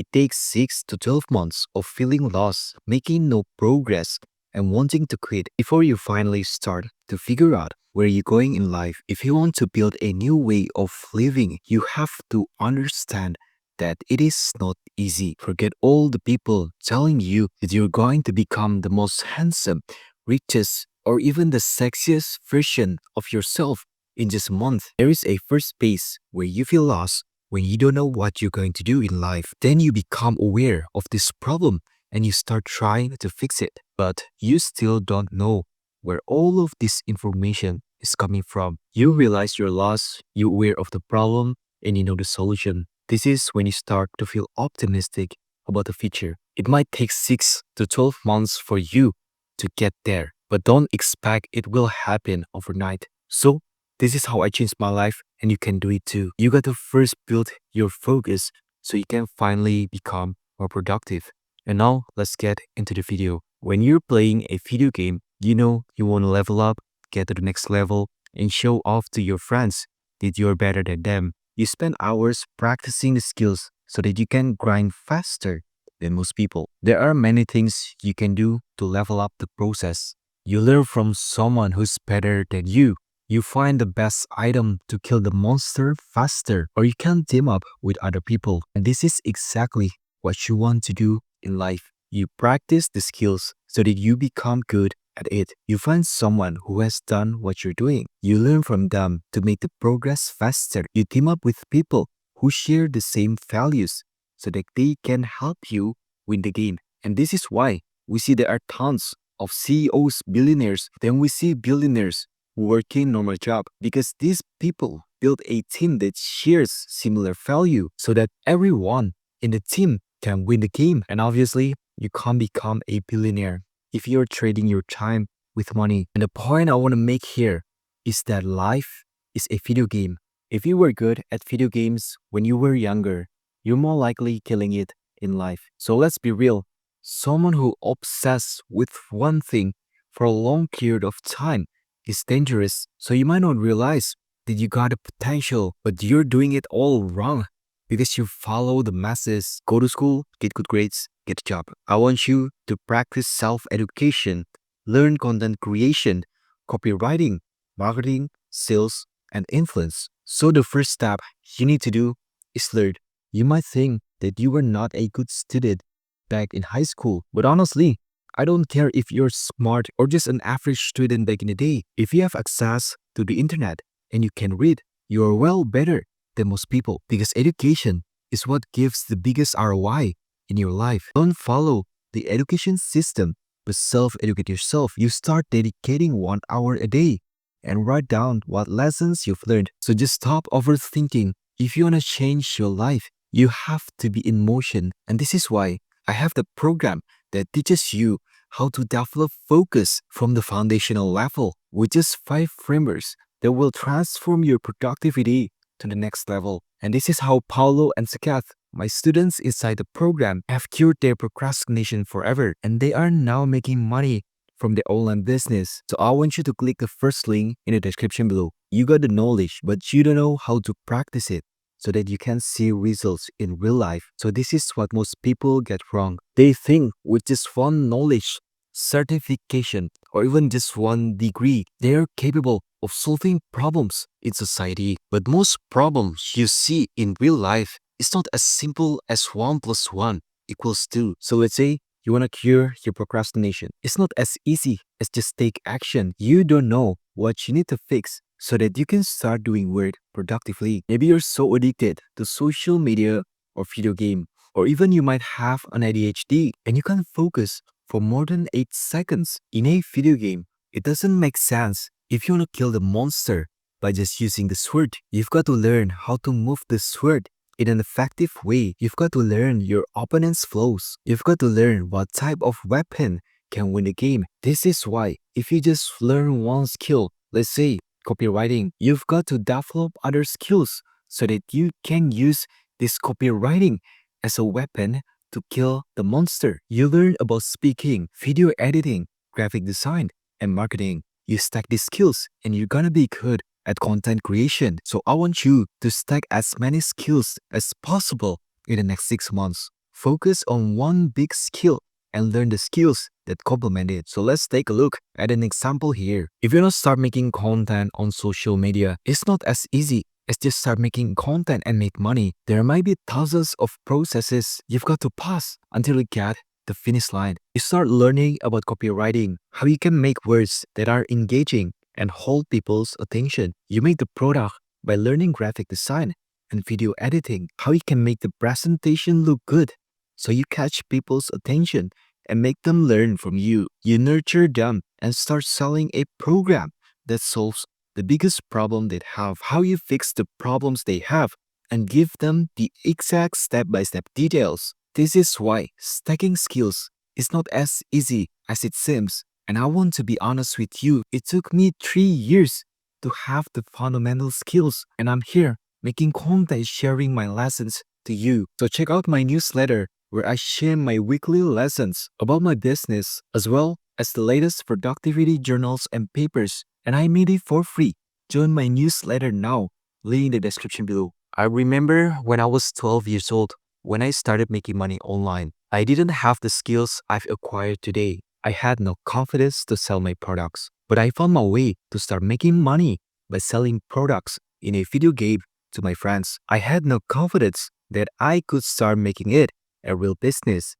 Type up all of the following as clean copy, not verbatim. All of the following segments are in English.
It takes 6 to 12 months of feeling lost, making no progress, and wanting to quit before you finally start to figure out where you're going in life. If you want to build a new way of living, you have to understand that it is not easy. Forget all the people telling you that you're going to become the most handsome, richest, or even the sexiest version of yourself in just a month. There is a first phase where you feel lost when you don't know what you're going to do in life. Then you become aware of this problem and you start trying to fix it. But you still don't know where all of this information is coming from. You realize you're lost, you're aware of the problem, and you know the solution. This is when you start to feel optimistic about the future. It might take 6 to 12 months for you to get there, but don't expect it will happen overnight. So, this is how I changed my life, and you can do it too. You got to first build your focus so you can finally become more productive. And now, let's get into the video. When you're playing a video game, you know you want to level up, get to the next level, and show off to your friends that you're better than them. You spend hours practicing the skills so that you can grind faster than most people. There are many things you can do to level up the process. You learn from someone who's better than you. You find the best item to kill the monster faster, or you can team up with other people. And this is exactly what you want to do in life. You practice the skills so that you become good at it. You find someone who has done what you're doing. You learn from them to make the progress faster. You team up with people who share the same values so that they can help you win the game. And this is why we see there are tons of CEOs, billionaires, then we see billionaires working normal job, because these people build a team that shares similar value so that everyone in the team can win the game. And obviously, you can't become a billionaire if you're trading your time with money. And the point I want to make here is that life is a video game. If you were good at video games when you were younger, you're more likely killing it in life. So let's be real. Someone who obsesses with one thing for a long period of time is dangerous. So you might not realize that you got a potential, but you're doing it all wrong because you follow the masses. Go to school, get good grades, get a job. I want you to practice self-education, learn content creation, copywriting, marketing, sales, and influence. So the first step you need to do is learn. You might think that you were not a good student back in high school, but honestly, I don't care if you're smart or just an average student back in the day. If you have access to the internet and you can read, you are well better than most people, because education is what gives the biggest ROI in your life. Don't follow the education system, but self-educate yourself. You start dedicating 1 hour a day and write down what lessons you've learned. So just stop overthinking. If you want to change your life, you have to be in motion. And this is why I have the program that teaches you how to develop focus from the foundational level with just 5 frameworks that will transform your productivity to the next level. And this is how Paulo and Sakath, my students inside the program, have cured their procrastination forever, and they are now making money from their online business. So I want you to click the first link in the description below. You got the knowledge, but you don't know how to practice it so that you can see results in real life. So this is what most people get wrong. They think with just one knowledge, certification, or even just one degree, they are capable of solving problems in society. But most problems you see in real life is not as simple as 1 plus 1 equals 2. So let's say you want to cure your procrastination. It's not as easy as just take action. You don't know what you need to fix so that you can start doing work productively. Maybe you're so addicted to social media or video game, or even you might have an ADHD and you can't focus for more than 8 seconds in a video game. It doesn't make sense. If you want to kill the monster by just using the sword, you've got to learn how to move the sword in an effective way. You've got to learn your opponent's flows. You've got to learn what type of weapon can win the game. This is why if you just learn one skill, let's say copywriting, you've got to develop other skills so that you can use this copywriting as a weapon to kill the monster. You learn about speaking, video editing, graphic design, and marketing. You stack these skills and you're gonna be good at content creation. So I want you to stack as many skills as possible in the next 6 months. Focus on one big skill and learn the skills that complement it. So let's take a look at an example here. If you want to start making content on social media, it's not as easy as just start making content and make money. There might be thousands of processes you've got to pass until you get the finish line. You start learning about copywriting, how you can make words that are engaging and hold people's attention. You make the product by learning graphic design and video editing, how you can make the presentation look good so you catch people's attention and make them learn from you. You nurture them and start selling a program that solves the biggest problem they have, how you fix the problems they have, and give them the exact step-by-step details. This is why stacking skills is not as easy as it seems. And I want to be honest with you, it took me 3 years to have the fundamental skills, and I'm here making content sharing my lessons to you. So check out my newsletter where I share my weekly lessons about my business as well as the latest productivity journals and papers, and I made it for free. Join my newsletter now, link in the description below. I remember when I was 12 years old, when I started making money online. I didn't have the skills I've acquired today. I had no confidence to sell my products, but I found my way to start making money by selling products in a video game to my friends. I had no confidence that I could start making it a real business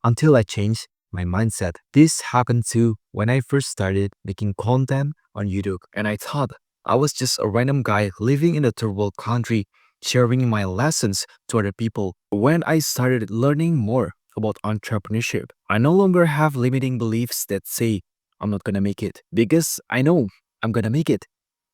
until I changed my mindset. This happened too when I first started making content on YouTube, and I thought I was just a random guy living in a third world country sharing my lessons to other people. When I started learning more about entrepreneurship, I no longer have limiting beliefs that say I'm not gonna make it, because I know I'm gonna make it.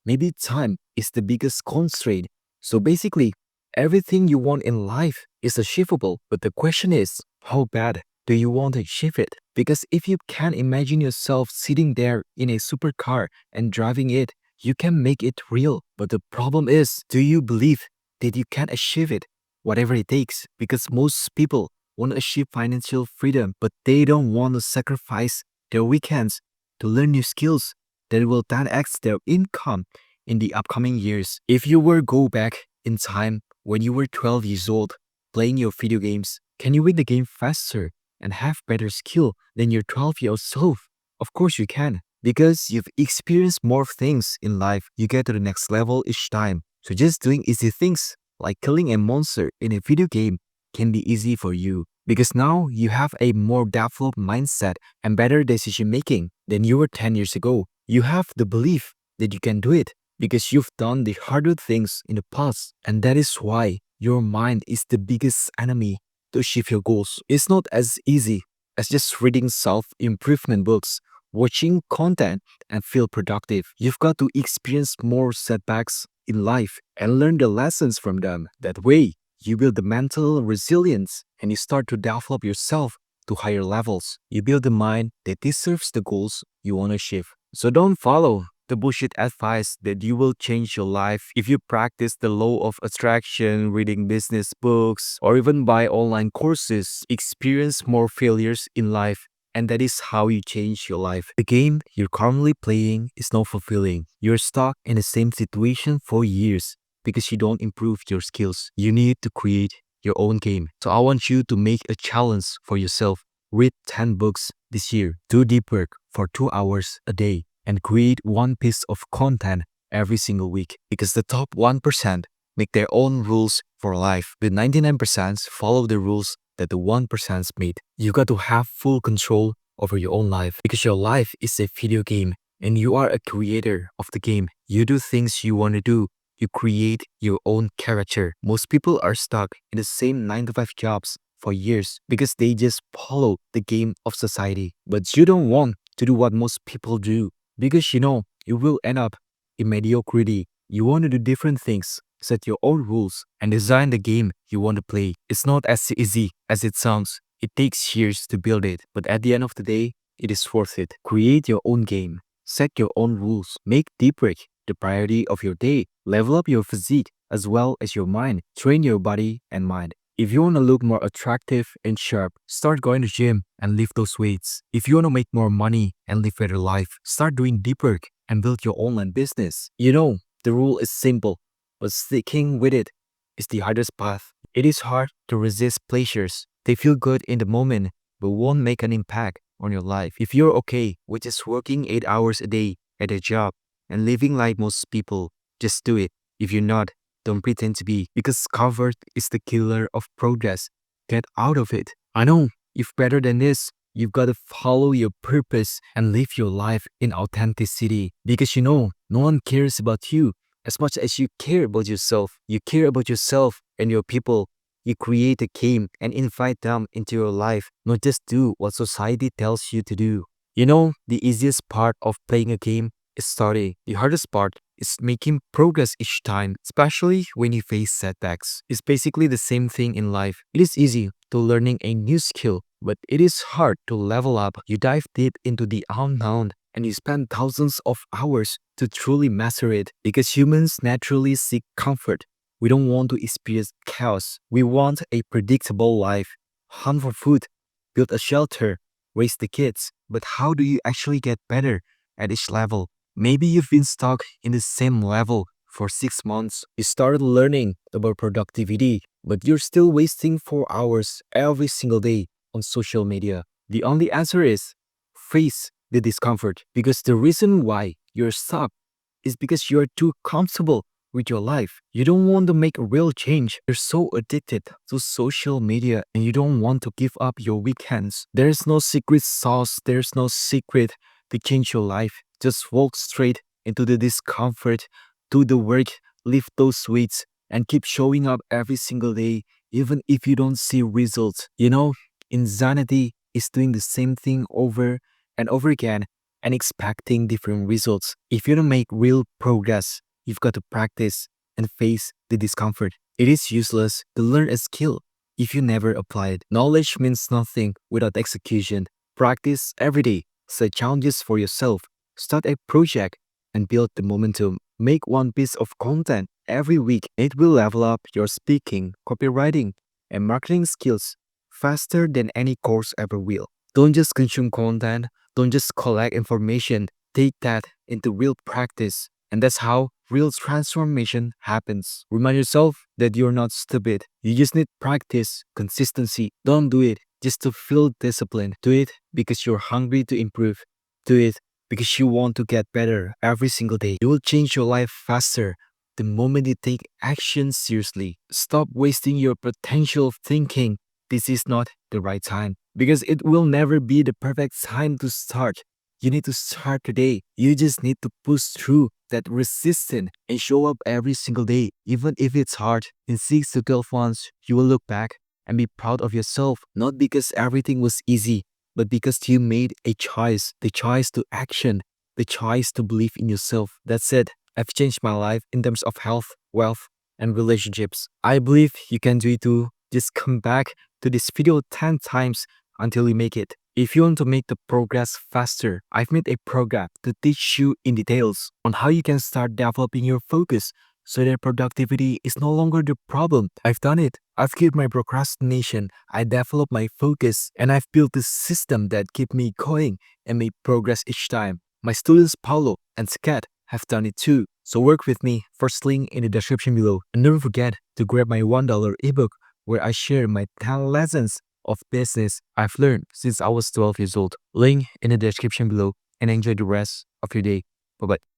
Maybe time is the biggest constraint. So basically, everything you want in life is achievable, but the question is, how bad do you want to achieve it? Because if you can imagine yourself sitting there in a supercar and driving it, you can make it real. But the problem is, do you believe that you can achieve it, whatever it takes? Because most people want to achieve financial freedom, but they don't want to sacrifice their weekends to learn new skills that will 10x their income in the upcoming years. If you were go back in time when you were 12 years old playing your video games, can you win the game faster and have better skill than your 12-year-old self? Of course you can, because you've experienced more things in life. You get to the next level each time. So just doing easy things like killing a monster in a video game can be easy for you, because now you have a more developed mindset and better decision making than you were 10 years ago. You have the belief that you can do it because you've done the harder things in the past, and that is why your mind is the biggest enemy to achieve your goals. It's not as easy as just reading self-improvement books, watching content, and feel productive. You've got to experience more setbacks in life and learn the lessons from them. That way, you build the mental resilience and you start to develop yourself to higher levels. You build a mind that deserves the goals you want to achieve. So don't follow the bullshit advice that you will change your life if you practice the law of attraction, reading business books, or even buy online courses. Experience more failures in life, and that is how you change your life. The game you're currently playing is not fulfilling. You're stuck in the same situation for years because you don't improve your skills. You need to create your own game. So I want you to make a challenge for yourself. Read 10 books this year. Do deep work for 2 hours a day and create one piece of content every single week, because the top 1% make their own rules for life. The 99% follow the rules that the 1% made. You got to have full control over your own life, because your life is a video game and you are a creator of the game. You do things you want to do. You create your own character. Most people are stuck in the same 9 to 5 jobs for years because they just follow the game of society. But you don't want to do what most people do, because you know you will end up in mediocrity. You want to do different things, set your own rules, and design the game you want to play. It's not as easy as it sounds. It takes years to build it, but at the end of the day, it is worth it. Create your own game. Set your own rules. Make deep work the priority of your day. Level up your physique as well as your mind. Train your body and mind. If you want to look more attractive and sharp, start going to gym and lift those weights. If you want to make more money and live a better life, start doing deep work and build your online business. You know, the rule is simple, but sticking with it is the hardest path. It is hard to resist pleasures They feel good in the moment, but won't make an impact on your life. If you're okay with just working 8 hours a day at a job and living like most people, just do it. If you're not, don't pretend to be, because comfort is the killer of progress. Get out of it. I know, if better than this, you've got to follow your purpose and live your life in authenticity, because you know, no one cares about you as much as you care about yourself. You care about yourself and your people. You create a game and invite them into your life, not just do what society tells you to do. You know, the easiest part of playing a game is starting. The hardest part is making progress each time, especially when you face setbacks. It's basically the same thing in life. It is easy to learning a new skill, but it is hard to level up. You dive deep into the unknown and you spend thousands of hours to truly master it, because humans naturally seek comfort. We don't want to experience chaos. We want a predictable life. Hunt for food, build a shelter, raise the kids. But how do you actually get better at each level? Maybe you've been stuck in the same level for 6 months. You started learning about productivity, but you're still wasting 4 hours every single day on social media. The only answer is face the discomfort, because the reason why you're stuck is because you're too comfortable with your life. You don't want to make a real change. You're so addicted to social media and you don't want to give up your weekends. There's no secret sauce, there's no secret to change your life. Just walk straight into the discomfort, do the work, lift those weights, and keep showing up every single day, even if you don't see results. You know, insanity is doing the same thing over and over again and expecting different results. If you don't make real progress, you've got to practice and face the discomfort. It is useless to learn a skill if you never apply it. Knowledge means nothing without execution. Practice every day, set challenges for yourself, start a project, and build the momentum. Make one piece of content every week. It will level up your speaking, copywriting, and marketing skills faster than any course ever will. Don't just consume content, don't just collect information, take that into real practice. And that's how real transformation happens. Remind yourself that you're not stupid. You just need practice, consistency. Don't do it just to feel disciplined. Do it because you're hungry to improve. Do it because you want to get better every single day. You will change your life faster the moment you take action seriously. Stop wasting your potential thinking this is not the right time, because it will never be the perfect time to start. You need to start today. You just need to push through that resistance and show up every single day, even if it's hard. In 6 to 12 months, you will look back and be proud of yourself, not because everything was easy, but because you made a choice, the choice to action, the choice to believe in yourself. That's it. I've changed my life in terms of health, wealth, and relationships. I believe you can do it too. Just come back to this video 10 times until you make it. If you want to make the progress faster, I've made a program to teach you in details on how you can start developing your focus so that productivity is no longer the problem. I've done it. I've killed my procrastination. I developed my focus and I've built a system that keep me going and made progress each time. My students Paulo and Skat have done it too. So work with me. First link in the description below. And never forget to grab my $1 ebook where I share my 10 lessons of business I've learned since I was 12 years old. Link in the description below, and enjoy the rest of your day. Bye bye.